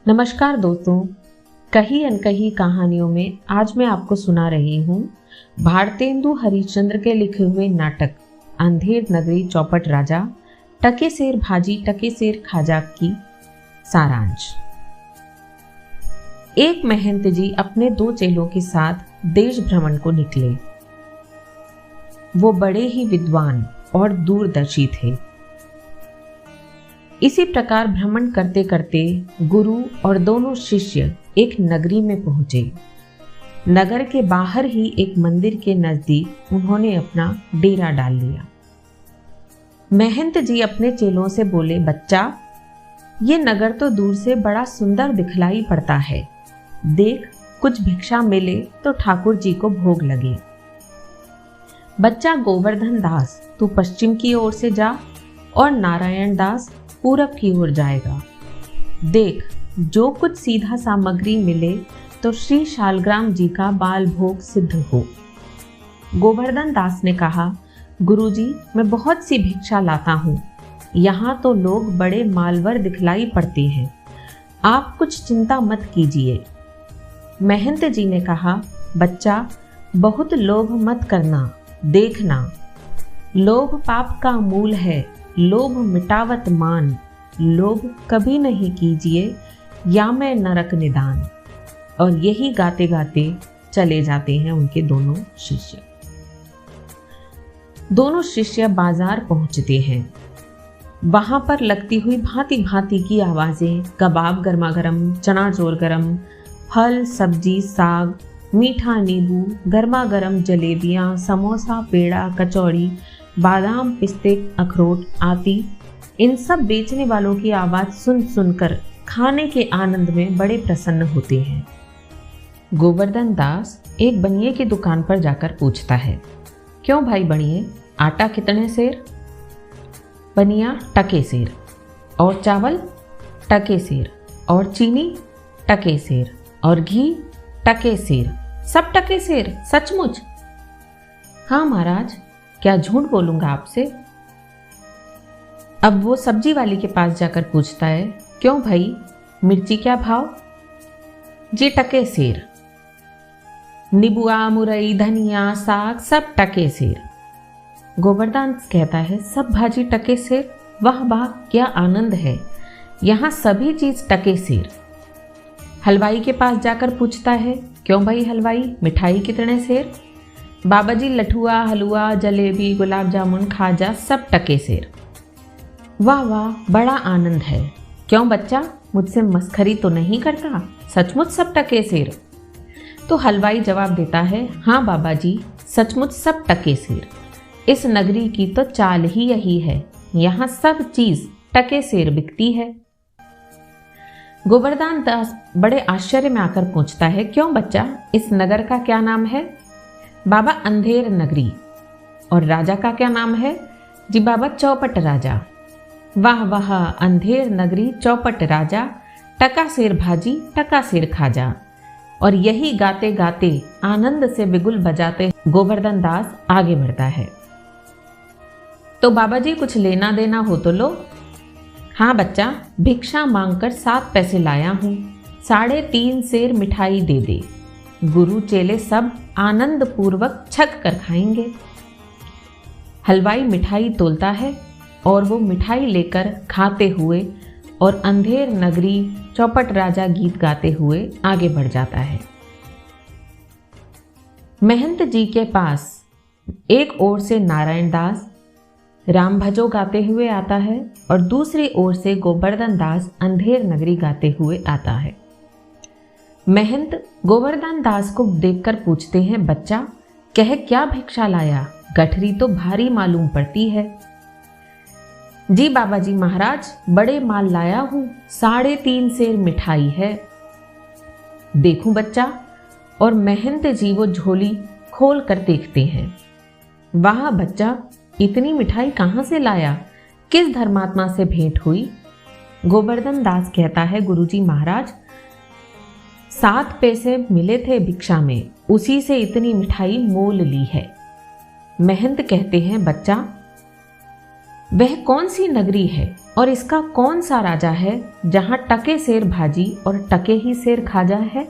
नमस्कार दोस्तों, कही अनकही कहानियों में आज मैं आपको सुना रही हूँ भारतेंदु हरिश्चंद्र के लिखे हुए नाटक अंधेर नगरी चौपट राजा टके सेर भाजी टके सेर खाजा की सारांश। एक महंत जी अपने 2 चेलों के साथ देश भ्रमण को निकले। वो बड़े ही विद्वान और दूरदर्शी थे। इसी प्रकार भ्रमण करते करते गुरु और दोनों शिष्य एक नगरी में पहुंचे। नगर के बाहर ही एक मंदिर के नजदीक उन्होंने अपना डेरा डाल लिया। महंत जी अपने चेलों से बोले, बच्चा, ये नगर तो दूर से बड़ा सुंदर दिखलाई पड़ता है। देख, कुछ भिक्षा मिले तो ठाकुर जी को भोग लगे। बच्चा गोवर्धन दास, तू पश्चिम की ओर से जा और नारायण दास पूरब की ओर जाएगा। देख, जो कुछ सीधा सामग्री मिले तो श्री शालग्राम जी का बाल भोग सिद्ध हो। गोवर्धन दास ने कहा, गुरुजी, मैं बहुत सी भिक्षा लाता हूँ। यहाँ तो लोग बड़े मालवर दिखलाई पड़ते हैं। आप कुछ चिंता मत कीजिए। महंत जी ने कहा, बच्चा, बहुत लोभ मत करना। देखना, लोभ पाप का मूल है। लोभ मिटावत मान। लोभ कभी नहीं कीजिए, या मैं नरक निदान। और यही गाते गाते चले जाते हैं उनके दोनों शिष्य। दोनों शिष्य बाजार पहुंचते हैं। वहां पर लगती हुई भांति भांति की आवाजें, कबाब गर्मा गर्म, चना चोर गरम, फल सब्जी साग, मीठा नींबू, गर्मा गर्म जलेबियां, समोसा पेड़ा कचौड़ी, बादाम पिस्ते अखरोट आदि, इन सब बेचने वालों की आवाज सुन सुनकर खाने के आनंद में बड़े प्रसन्न होते हैं। गोवर्धन दास एक बनिए की दुकान पर जाकर पूछता है, क्यों भाई बनिए, आटा कितने सेर? बनिया, टके सेर। और चावल? टके सेर। और चीनी? टके सेर। और घी? टके सेर। सब टके सेर? सचमुच? हाँ महाराज, क्या झूठ बोलूंगा आपसे। अब वो सब्जी वाली के पास जाकर पूछता है, क्यों भाई, मिर्ची क्या भाव? जी टके सेर। नीबुआ मुरई धनिया साग सब टके सेर। गोवर्धन कहता है, सब भाजी टके सेर? वाह वाह, क्या आनंद है। यहाँ सभी चीज टके सेर। हलवाई के पास जाकर पूछता है, क्यों भाई हलवाई, मिठाई कितने सेर? बाबा जी, लठुआ हलवा जलेबी गुलाब जामुन खाजा सब टके सेर। वाह वाह, बड़ा आनंद है। क्यों बच्चा, मुझसे मस्खरी तो नहीं करता? सचमुच सब टके सेर? तो हलवाई जवाब देता है, हाँ बाबा जी, सचमुच सब टके सेर। इस नगरी की तो चाल ही यही है। यहाँ सब चीज टके सेर बिकती है। गोवर्धन दास बड़े आश्चर्य में आकर पूछता है, क्यों बच्चा, इस नगर का क्या नाम है? बाबा, अंधेर नगरी। और राजा का क्या नाम है? जी बाबा, चौपट राजा। वाह वाह, अंधेर नगरी चौपट राजा, टका सेर भाजी टका सेर खाजा। और यही गाते गाते आनंद से बिगुल बजाते गोवर्धन दास आगे बढ़ता है। तो बाबा जी, कुछ लेना देना हो तो लो। हाँ बच्चा, भिक्षा मांगकर 7 पैसे लाया हूँ। 3.5 सेर मिठाई दे दे। गुरु चेले सब आनंद पूर्वक छक कर खाएंगे। हलवाई मिठाई तोलता है और वो मिठाई लेकर खाते हुए और अंधेर नगरी चौपट राजा गीत गाते हुए आगे बढ़ जाता है। महंत जी के पास एक ओर से नारायण दास राम भजो गाते हुए आता है और दूसरी ओर से गोवर्धन दास अंधेर नगरी गाते हुए आता है। महंत गोवर्धन दास को देखकर पूछते हैं, बच्चा, कह क्या भिक्षा लाया? गठरी तो भारी मालूम पड़ती है। जी बाबा जी महाराज, बड़े माल लाया हूं। 3.5 सेर मिठाई है। देखूं बच्चा। और महंत जी वो झोली खोल कर देखते हैं। वाह बच्चा, इतनी मिठाई कहाँ से लाया? किस धर्मात्मा से भेंट हुई? गोवर्धन दास कहता है, गुरुजी महाराज, 7 पैसे मिले थे भिक्षा में, उसी से इतनी मिठाई मोल ली है। महंत कहते हैं, बच्चा, वह कौन सी नगरी है और इसका कौन सा राजा है जहां टके सेर भाजी और टके ही सेर खाजा है?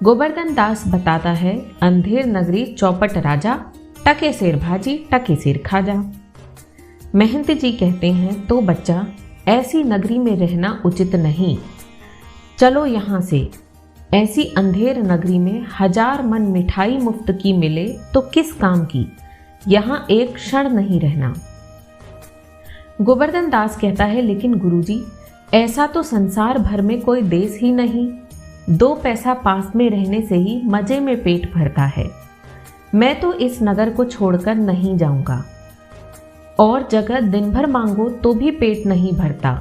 गोवर्धन दास बताता है, अंधेर नगरी चौपट राजा, टके सेर भाजी टके सेर खाजा। महंत जी कहते हैं, तो बच्चा ऐसी नगरी में रहना उचित नहीं, चलो यहाँ से। ऐसी अंधेर नगरी में 1000 मन मिठाई मुफ्त की मिले तो किस काम की, यहाँ एक क्षण नहीं रहना। गोवर्धन दास कहता है, लेकिन गुरुजी ऐसा तो संसार भर में कोई देश ही नहीं, 2 पैसा पास में रहने से ही मजे में पेट भरता है। मैं तो इस नगर को छोड़कर नहीं जाऊंगा, और जगह दिन भर मांगो तो भी पेट नहीं भरता,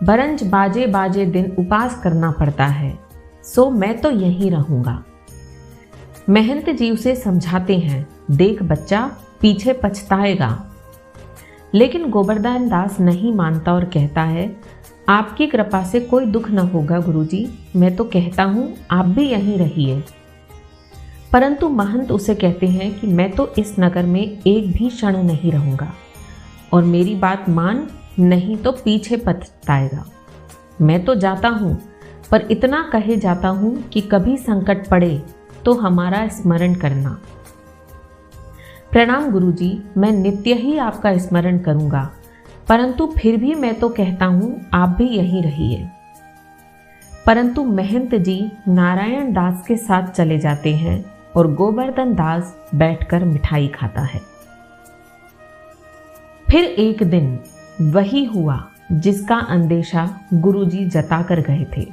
बरंज बाजे बाजे दिन उपास करना पड़ता है, सो मैं तो यहीं रहूंगा। महंत जी उसे समझाते हैं, देख बच्चा पीछे पछताएगा। लेकिन गोवर्धन दास नहीं मानता और कहता है, आपकी कृपा से कोई दुख न होगा गुरुजी, मैं तो कहता हूँ आप भी यहीं रहिए। परंतु महंत उसे कहते हैं कि मैं तो इस नगर में एक भी क्षण नहीं रहूंगा, और मेरी बात मान, नहीं तो पीछे पछताएगा। मैं तो जाता हूँ, पर इतना कहे जाता हूँ कि कभी संकट पड़े तो हमारा स्मरण करना। प्रणाम गुरुजी, मैं नित्य ही आपका स्मरण करूंगा, परंतु फिर भी मैं तो कहता हूँ आप भी यहीं रहिए। परंतु महंत जी नारायण दास के साथ चले जाते हैं और गोवर्धन दास बैठकर मिठाई खाता है। फिर एक दिन वही हुआ जिसका अंदेशा गुरुजी जताकर गए थे।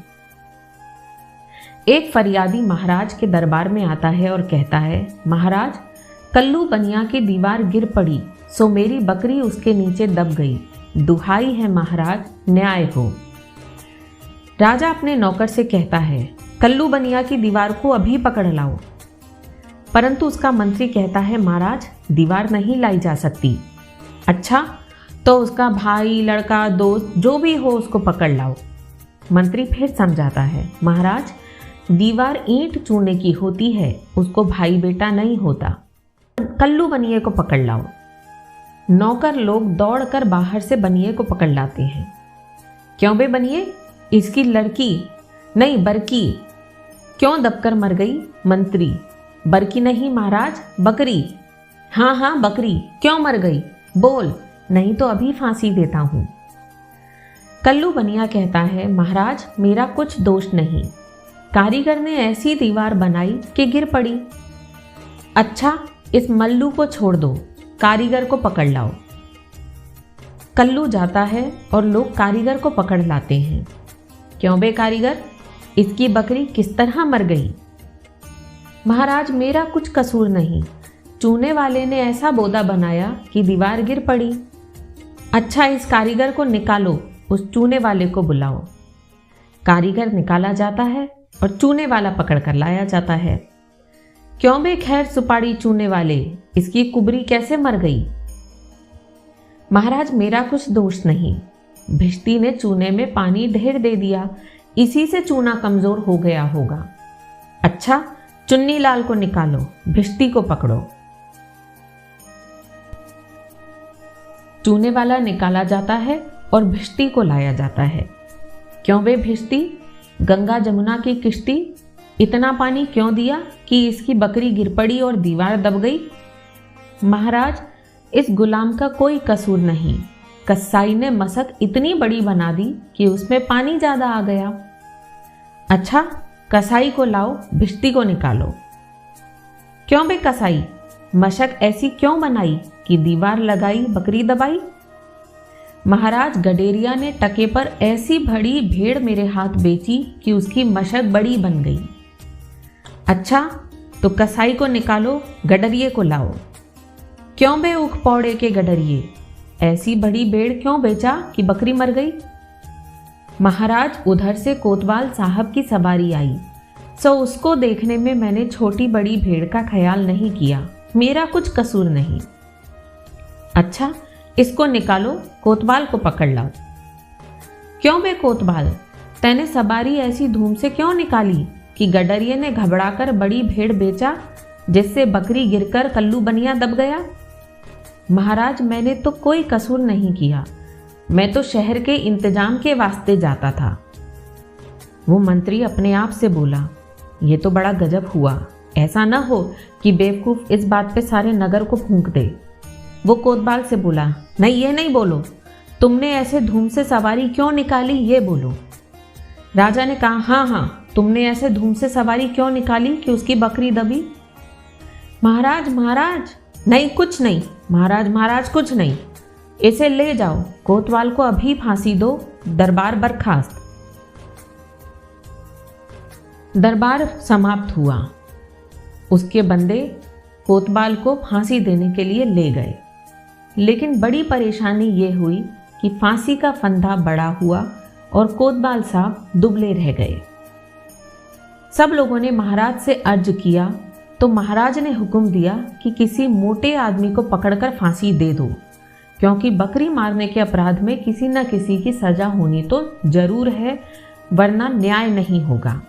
एक फरियादी महाराज के दरबार में आता है और कहता है, महाराज कल्लू बनिया की दीवार गिर पड़ी, सो मेरी बकरी उसके नीचे दब गई, दुहाई है महाराज न्याय हो। राजा अपने नौकर से कहता है, कल्लू बनिया की दीवार को अभी पकड़ लाओ। परंतु उसका मंत्री कहता है, महाराज दीवार नहीं लाई जा सकती। अच्छा, तो उसका भाई, लड़का, दोस्त जो भी हो उसको पकड़ लाओ। मंत्री फिर समझाता है, महाराज दीवार ईंट चूने की होती है, उसको भाई बेटा नहीं होता, कल्लू बनिए को पकड़ लाओ। नौकर लोग दौड़कर बाहर से बनिए को पकड़ लाते हैं। क्यों बे बनिए, इसकी लड़की नहीं बरकी क्यों दबकर मर गई? मंत्री, बरकी नहीं महाराज, बकरी। हाँ हाँ बकरी, क्यों मर गई बोल, नहीं तो अभी फांसी देता हूं। कल्लू बनिया कहता है, महाराज मेरा कुछ दोष नहीं, कारीगर ने ऐसी दीवार बनाई कि गिर पड़ी। अच्छा, इस मल्लू को छोड़ दो, कारीगर को पकड़ लाओ। कल्लू जाता है और लोग कारीगर को पकड़ लाते हैं। क्यों बे कारीगर, इसकी बकरी किस तरह मर गई? महाराज मेरा कुछ कसूर नहीं, चूने वाले ने ऐसा बोदा बनाया कि दीवार गिर पड़ी। अच्छा, इस कारीगर को निकालो, उस चूने वाले को बुलाओ। कारीगर निकाला जाता है और चूने वाला पकड़ कर लाया जाता है। क्यों बे खैर सुपाड़ी चूने वाले, इसकी कुबरी कैसे मर गई? महाराज मेरा कुछ दोष नहीं, भिश्ती ने चूने में पानी ढेर दे दिया, इसी से चूना कमजोर हो गया होगा। अच्छा, चुन्नी लाल को निकालो, भिश्ती को पकड़ो। चूने वाला निकाला जाता है और भिश्ती को लाया जाता है। क्यों बे भिश्ती, गंगा जमुना की किश्ती, इतना पानी क्यों दिया कि इसकी बकरी गिर पड़ी और दीवार दब गई? महाराज इस गुलाम का कोई कसूर नहीं, कसाई ने मशक इतनी बड़ी बना दी कि उसमें पानी ज्यादा आ गया। अच्छा, कसाई को लाओ, भिश्ती को निकालो। क्यों बे कसाई, मशक ऐसी क्यों बनाई कि दीवार लगाई बकरी दबाई? महाराज गडेरिया ने टके पर ऐसी बड़ी भेड़ मेरे हाथ बेची कि उसकी मशक बड़ी बन गई। अच्छा, तो कसाई को निकालो, गडरिये को लाओ। क्यों बे उख पौड़े के गडरिये, ऐसी बड़ी भेड़ क्यों बेचा कि बकरी मर गई? महाराज उधर से कोतवाल साहब की सवारी आई, सो उसको देखने में मैंने छोटी बड़ी भेड़ का ख्याल नहीं किया, मेरा कुछ कसूर नहीं। अच्छा, इसको निकालो, कोतवाल को पकड़ लाओ। क्यों बे कोतवाल, तैने सवारी ऐसी धूम से क्यों निकाली कि गडरिये ने घबराकर बड़ी भेड़ बेचा, जिससे बकरी गिरकर कल्लू बनिया दब गया? महाराज, मैंने तो कोई कसूर नहीं किया, मैं तो शहर के इंतजाम के वास्ते जाता था। वो मंत्री अपने आप से बोला, ये तो बड़ा गजब हुआ, ऐसा न हो कि बेवकूफ इस बात पे सारे नगर को फूंक दे। वो कोतवाल से बोला, नहीं ये नहीं बोलो, तुमने ऐसे धूम से सवारी क्यों निकाली, ये बोलो। राजा ने कहा, हाँ हाँ, तुमने ऐसे धूम से सवारी क्यों निकाली कि उसकी बकरी दबी। महाराज महाराज, नहीं कुछ नहीं, महाराज महाराज कुछ नहीं, इसे ले जाओ, कोतवाल को अभी फांसी दो, दरबार बर्खास्त। दरबार समाप्त हुआ। उसके बंदे कोतवाल को फांसी देने के लिए ले गए, लेकिन बड़ी परेशानी ये हुई कि फांसी का फंदा बड़ा हुआ और कोतवाल साहब दुबले रह गए। सब लोगों ने महाराज से अर्ज किया तो महाराज ने हुक्म दिया कि किसी मोटे आदमी को पकड़कर फांसी दे दो, क्योंकि बकरी मारने के अपराध में किसी न किसी की सजा होनी तो जरूर है, वरना न्याय नहीं होगा।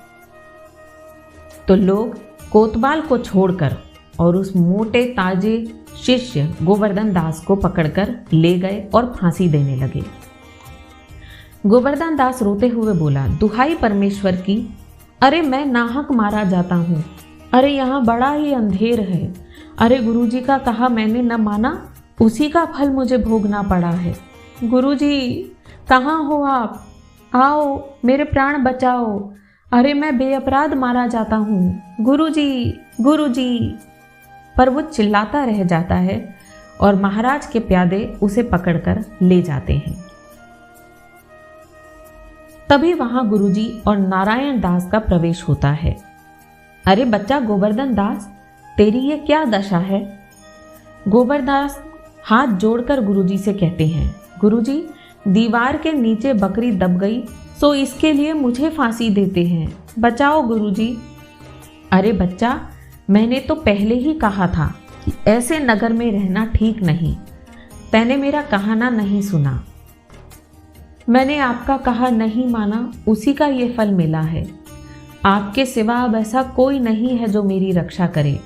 तो लोग कोतवाल को छोड़कर और उस मोटे ताजे शिष्य गोवर्धन दास को पकड़कर ले गए और फांसी देने लगे। गोवर्धन दास रोते हुए बोला, दुहाई परमेश्वर की, अरे मैं नाहक मारा जाता हूँ, अरे यहाँ बड़ा ही अंधेर है, अरे गुरुजी का कहा मैंने न माना, उसी का फल मुझे भोगना पड़ा है। गुरुजी कहाँ हो आप, आओ मेरे प्राण बचाओ, अरे मैं बेअपराध मारा जाता हूँ, गुरुजी गुरुजी। पर वो चिल्लाता रह जाता है और महाराज के प्यादे उसे पकड़कर ले जाते हैं। तभी वहां गुरुजी और नारायण दास का प्रवेश होता है। अरे बच्चा गोवर्धन दास, तेरी ये क्या दशा है। गोवर्धन दास हाथ जोड़कर गुरुजी से कहते हैं, गुरुजी दीवार के नीचे बकरी दब गई, सो इसके लिए मुझे फांसी देते हैं, बचाओ गुरुजी। अरे बच्चा, मैंने तो पहले ही कहा था कि ऐसे नगर में रहना ठीक नहीं, तैने मेरा कहना नहीं सुना, मैंने आपका कहा नहीं माना, उसी का ये फल मिला है। आपके सिवा अब ऐसा कोई नहीं है जो मेरी रक्षा करे,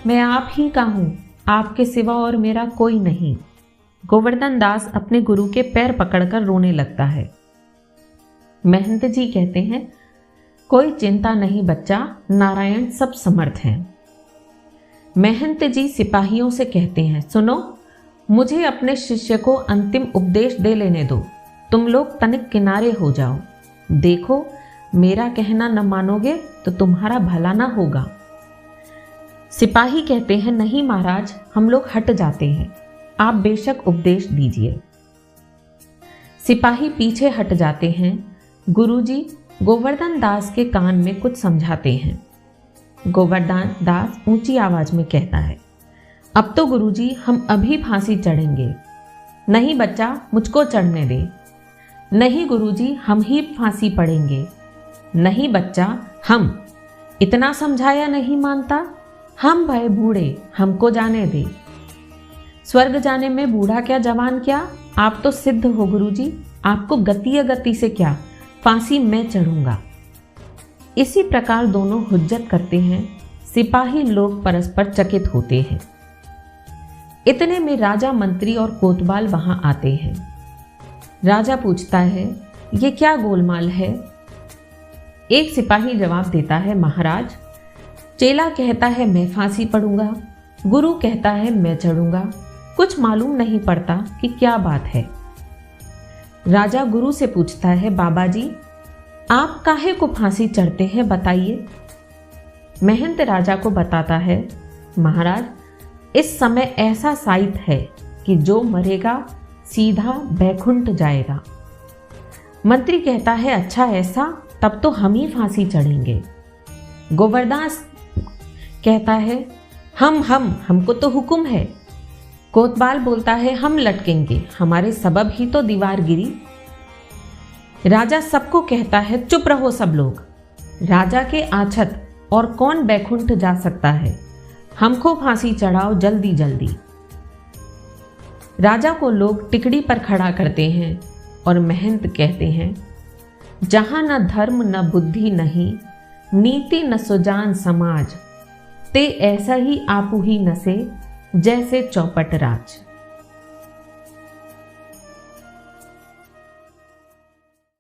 मैं आप ही का हूँ, आपके सिवा और मेरा कोई नहीं। गोवर्धन दास अपने गुरु के पैर पकड़कर रोने लगता है। महंत जी कहते हैं, कोई चिंता नहीं बच्चा, नारायण सब समर्थ हैं। महंत जी सिपाहियों से कहते हैं, सुनो, मुझे अपने शिष्य को अंतिम उपदेश दे लेने दो, तुम लोग तनिक किनारे हो जाओ, देखो मेरा कहना न मानोगे तो तुम्हारा भला ना होगा। सिपाही कहते हैं, नहीं महाराज, हम लोग हट जाते हैं, आप बेशक उपदेश दीजिए। सिपाही पीछे हट जाते हैं। गुरुजी गोवर्धन दास के कान में कुछ समझाते हैं। गोवर्धन दास ऊंची आवाज में कहता है, अब तो गुरुजी हम अभी फांसी चढ़ेंगे। नहीं बच्चा, मुझको चढ़ने दे। नहीं गुरुजी, हम ही फांसी पड़ेंगे। नहीं बच्चा, हम। इतना समझाया नहीं मानता, हम भय बूढ़े, हमको जाने दे। स्वर्ग जाने में बूढ़ा क्या जवान क्या, आप तो सिद्ध हो गुरुजी, आपको गति अगति से क्या, फांसी मैं चढ़ूंगा। इसी प्रकार दोनों हुज्जत करते हैं। सिपाही लोग परस्पर चकित होते हैं। इतने में राजा, मंत्री और कोतवाल वहां आते हैं। राजा पूछता है, ये क्या गोलमाल है। एक सिपाही जवाब देता है, महाराज, चेला कहता है मैं फांसी पड़ूंगा, गुरु कहता है मैं चढ़ूंगा, कुछ मालूम नहीं पड़ता कि क्या बात है। राजा गुरु से पूछता है, बाबा जी आप काहे को फांसी चढ़ते हैं, बताइए। महंत राजा को बताता है, महाराज इस समय ऐसा साइत है कि जो मरेगा सीधा बैकुंठ जाएगा। मंत्री कहता है, अच्छा ऐसा, तब तो हम ही फांसी चढ़ेंगे। गोवर्धन कहता है, हमको तो हुक्म है। कोतवाल बोलता है, हम लटकेंगे, हमारे सबब ही तो दीवार गिरी। राजा सबको कहता है, चुप रहो सब लोग, राजा के आछत और कौन बैकुंठ जा सकता है, हमको फांसी चढ़ाओ जल्दी जल्दी। राजा को लोग टिकड़ी पर खड़ा करते हैं और महंत कहते हैं, जहां न धर्म न बुद्धि नहीं, नीति न सुजान समाज, ते ऐसा ही आपू ही नसे जैसे चौपट राज।